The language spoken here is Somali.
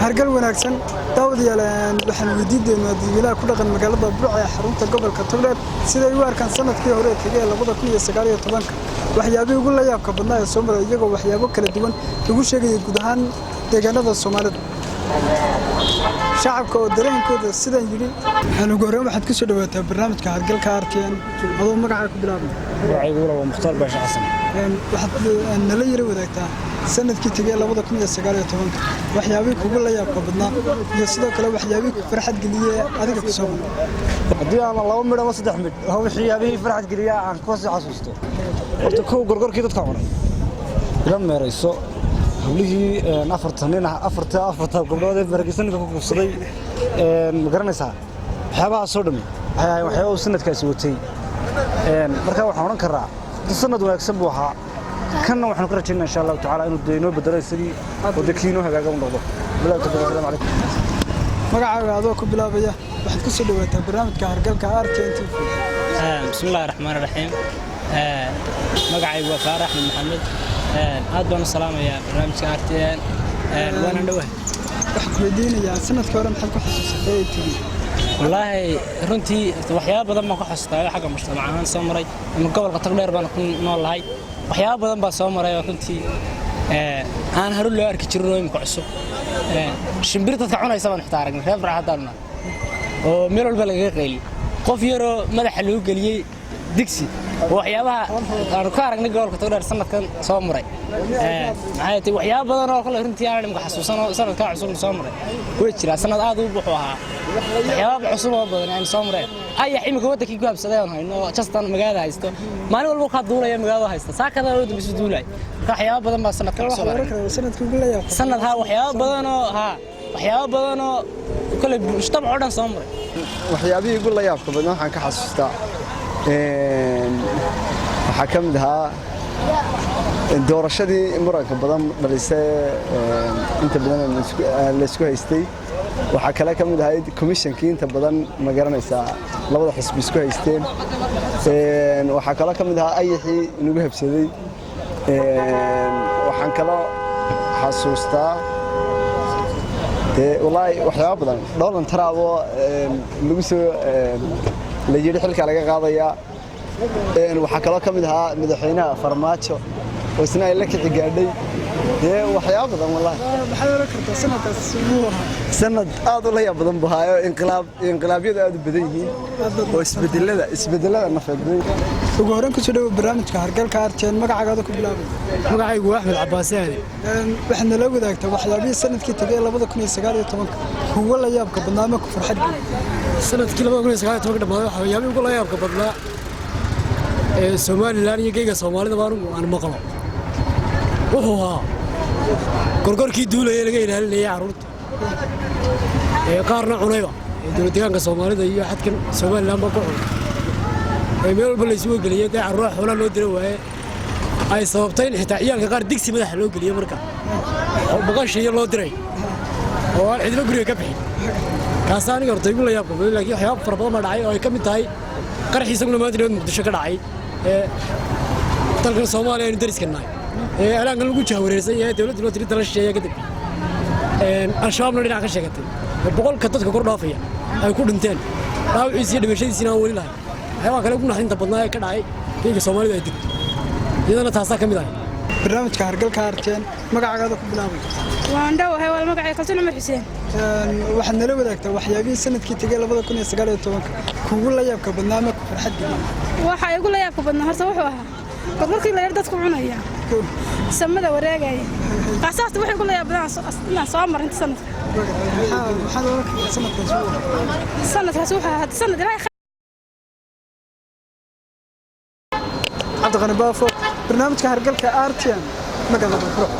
hargal wanaagsan daawadayaal waxaan weydiideynaa dadweynaha ku dhaqan magaalada Burco ee xarunta gobolka Togdheer siday u arkaan sanadkii hore tagay 2019 waxyaabihii ugu la yaabka badnaa ee Soomaaliya iyagoo waxyaabo kala duwan ugu sheegay guud ahaan deegaanada Soomaalida shacabka oo dareenkooda sidan yiri waxaan ugu horreyn waxaad ku soo dhawaataa barnaamijka hargalka RTN adoo magacaaga ku bilaabay magacaygu waa Muxtaar Baasha Xasan waxaad nala yiri wadaagtaa sanadkii tagay 2019 waxyaabihii kugu la yaabka badnaa iyo sidoo kale waxyaabihii farxad geliyay adiga ku soo hadii aan laba midh ama saddex midh waxyaabihii farxad geliyay aan ku soo xasuusto horta koow gorgorkii dadka cunay ila meerayso hablihii afarta gobdhood ee Fargeesanka ku kufsaday ma garanaysaa waxyaabaha soo dhamay waxyaabo sanadkaasi watay marka waxaan oran karaa sanad wanaagsan buu ahaa كنا وحنا كرجينا إن شاء الله تعالى إنه دينو بدري سري ودكينو هذا قام نقضه بلا تقدر السلام عليكم مقعد هذا كبلا بيا واحد كسر دوت برنامج كهرجل كأرتين بسم الله الرحمن الرحيم مقعد وفارح من محمد أدبنا السلام يا برنامج كأرتين وانا نوه وحكم ديني يا سنة كورم حلقة حساسية تي والله رنتي وحياة بدل ما كحستا حاجة مجتمعنا سمري من قبل قطر بنا كنا نولهاي waxyaabo badan baa soo maray runtii aan haru loo arki jirno imka cusub shimbirta ka cunaysa baan xitaa aragnay reer farxadana oo meel walba laga qeyli qof yaro madaxa loo galiyay digsi waxyaabaha aan ku aragnay gobolka Togdheer sanadkan soo maray maxay tahay waxyaabo badan oo kale runtii aan imka xasuusano sanadka cusub soo maray way jira sanad aad u buuxo ahaa waxyaabo cusub oo badan aan soo maray ay imika wadakii ku habsaday aan hayno justan magaalada haysto maalin walba ka duulaya magaalada haysta saakada oo dib isu duulay waxyaabo badan baa sanadka soo maray sanadkii ugu la yaabka sanad waxyaabo badan oo kale mujtamac oo dhan soo maray waxyaabihii ugu la yaabka badan waxaan ka xasuustaa waxa ka mid ahaa doorashadii muranka badan dhalisay inta badan la isku haystay waxa kale ka mid ahayd commissionkii inta badan ma garanaysaa labada xisbi isku haysteen waxa kale ka mid ahaa ayixii inagu habsaday waxaan kale xasuustaa wallahi waxyaabo badan Donald Trump oo lagu soo la yiri xilka laga qaadaya waxa kale ka mid ahaa madaxweynaha Farmaajo oo isna ay la kici gaadhay waxyaabo badan wallahi maxay la kartaa sanadkaas sanad aad u la yaab badan bahayo inqilaabyada aad u badan yihiin oo isbedelada nafaqeyn ugu horreyn ku soo dhaw barnaamijka hargalka RTN magacaaga ku bilaabay magacaygu Axmed Cabbaasaan waxaan la wadaagtaa waxyaabihii sanadkii tagay 2019 kuwa la yaabka badnaa ma ku farxad sanadkii 2019 dhamaad waxyaabihii ugu la yaabka badnaa Soomaaliland iyo geega Soomaalida aan maqlo wuxuu ahaa gorgorkii duulay laga ilaalinayay carruurta qaarna cunayba dowladda Soomaalida iyo xadkan Soomaaliland ba ku cunay meel walba la isugu galiyay carruur xoolo loo diray waaye ay sababtay in xitaa ciyaalka qaar digsi madaxa loo galiyay marka oo baqashiyo loo diray oo aan cidna guriga ka bixin kaas aniga hortay ugu la yaabka badan laakiin waxyaabo fara badan ma dhacay oo ay ka mid tahay qarxiisaguna maanta Muqdisho ka dhacay dalka Soomaaliya in dariskanaay alaan lagu jahwareersan yahay dawladda loo tirada la shisheeyay kadib al-shabaabna dhinaca ka sheegatay boqolka dadka kor dhaafaya ay ku dhinteen dhaawiciisa dhimashadiisina wali lahayd waxyaabo kale ugu naxdinta badnaa ee ka dhacay geega Soomaalida ay digtay iyadana taas ka mid ah barnaamijka hargalka RTN magacaaga ku bilaabay waan dhawahay wal magacay Kalsoon Umar Xuseen waxaan nala wadaagtaa waxyaabihii sanadkii tagay 2019 kugu la yaabka badnaa ma ku farxad waxa igu la yaabka badnaa horta wuxuu ahaa gorgorkii la yar dadku cunaya samada wareegay qasaasta wuxuu igu la yaab badnaa soo marin sanadkaas waxa sanad ilaa عبد الغني بافو برنامج كهرجل كأرتيان مقالة بروح